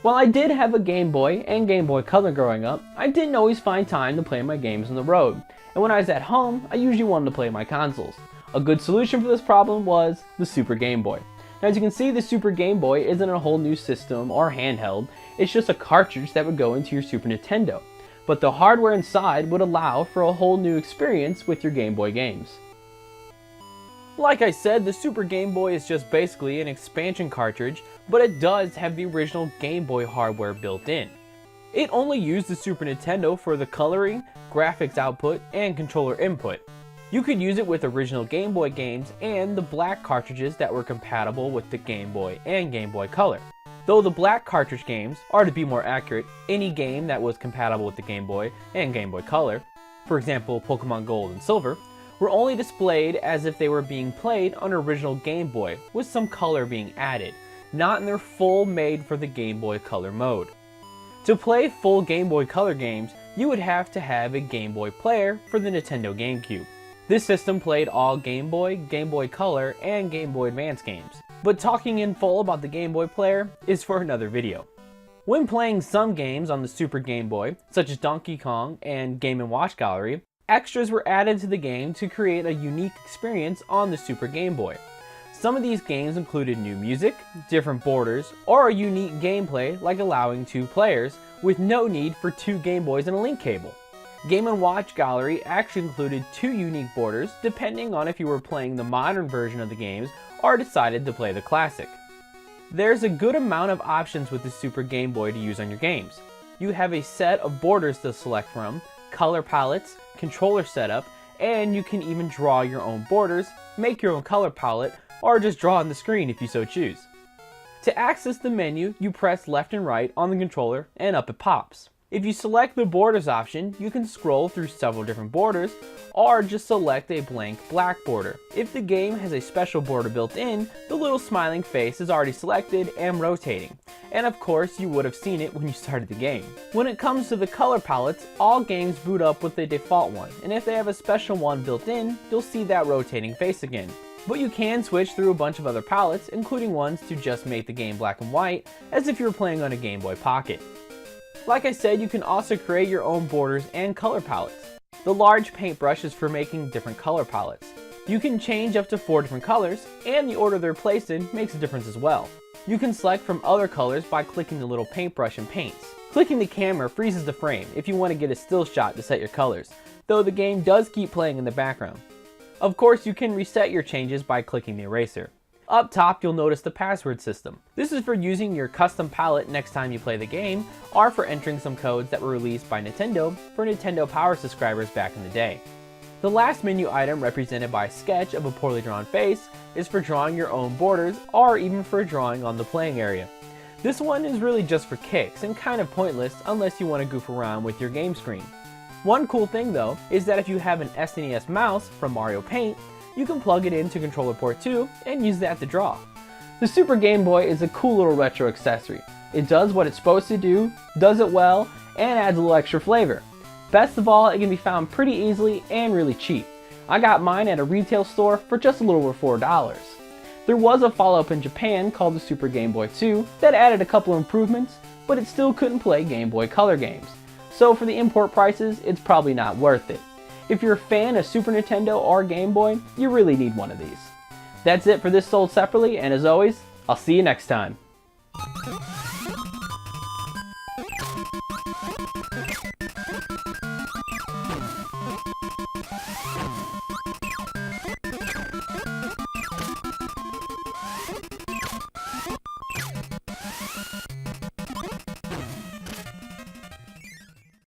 While I did have a Game Boy and Game Boy Color growing up, I didn't always find time to play my games on the road, and when I was at home, I usually wanted to play my consoles. A good solution for this problem was the Super Game Boy. Now, as you can see, the Super Game Boy isn't a whole new system or handheld, it's just a cartridge that would go into your Super Nintendo. But the hardware inside would allow for a whole new experience with your Game Boy games. Like I said, the Super Game Boy is just basically an expansion cartridge, but it does have the original Game Boy hardware built in. It only used the Super Nintendo for the coloring, graphics output, and controller input. You could use it with original Game Boy games and the black cartridges that were compatible with the Game Boy and Game Boy Color. Though the black cartridge games, or to be more accurate, any game that was compatible with the Game Boy and Game Boy Color, for example Pokemon Gold and Silver, were only displayed as if they were being played on original Game Boy, with some color being added, not in their full made for the Game Boy Color mode. To play full Game Boy Color games, you would have to have a Game Boy player for the Nintendo GameCube. This system played all Game Boy, Game Boy Color, and Game Boy Advance games. But talking in full about the Game Boy player is for another video. When playing some games on the Super Game Boy, such as Donkey Kong and Game & Watch Gallery, extras were added to the game to create a unique experience on the Super Game Boy. Some of these games included new music, different borders, or a unique gameplay like allowing 2 players with no need for 2 Game Boys and a link cable. Game & Watch Gallery actually included 2 unique borders depending on if you were playing the modern version of the games or decided to play the classic. There's a good amount of options with the Super Game Boy to use on your games. You have a set of borders to select from, color palettes, controller setup, and you can even draw your own borders, make your own color palette, or just draw on the screen if you so choose. To access the menu, you press left and right on the controller and up it pops. If you select the borders option, you can scroll through several different borders or just select a blank black border. If the game has a special border built in, the little smiling face is already selected and rotating. And of course, you would have seen it when you started the game. When it comes to the color palettes, all games boot up with the default one, and if they have a special one built in, you'll see that rotating face again. But you can switch through a bunch of other palettes, including ones to just make the game black and white, as if you were playing on a Game Boy Pocket. Like I said, you can also create your own borders and color palettes. The large paintbrush is for making different color palettes. You can change up to 4 different colors, and the order they're placed in makes a difference as well. You can select from other colors by clicking the little paintbrush and paints. Clicking the camera freezes the frame if you want to get a still shot to set your colors, though the game does keep playing in the background. Of course, you can reset your changes by clicking the eraser. Up top, you'll notice the password system. This is for using your custom palette next time you play the game, or for entering some codes that were released by Nintendo for Nintendo Power subscribers back in the day. The last menu item, represented by a sketch of a poorly drawn face, is for drawing your own borders, or even for drawing on the playing area. This one is really just for kicks, and kind of pointless unless you want to goof around with your game screen. One cool thing though, is that if you have an SNES mouse from Mario Paint, you can plug it into controller port 2 and use that to draw. The Super Game Boy is a cool little retro accessory. It does what it's supposed to do, does it well, and adds a little extra flavor. Best of all, it can be found pretty easily and really cheap. I got mine at a retail store for just a little over $4. There was a follow-up in Japan called the Super Game Boy 2 that added a couple improvements, but it still couldn't play Game Boy Color games. So for the import prices, it's probably not worth it. If you're a fan of Super Nintendo or Game Boy, you really need one of these. That's it for this sold separately, and as always, I'll see you next time.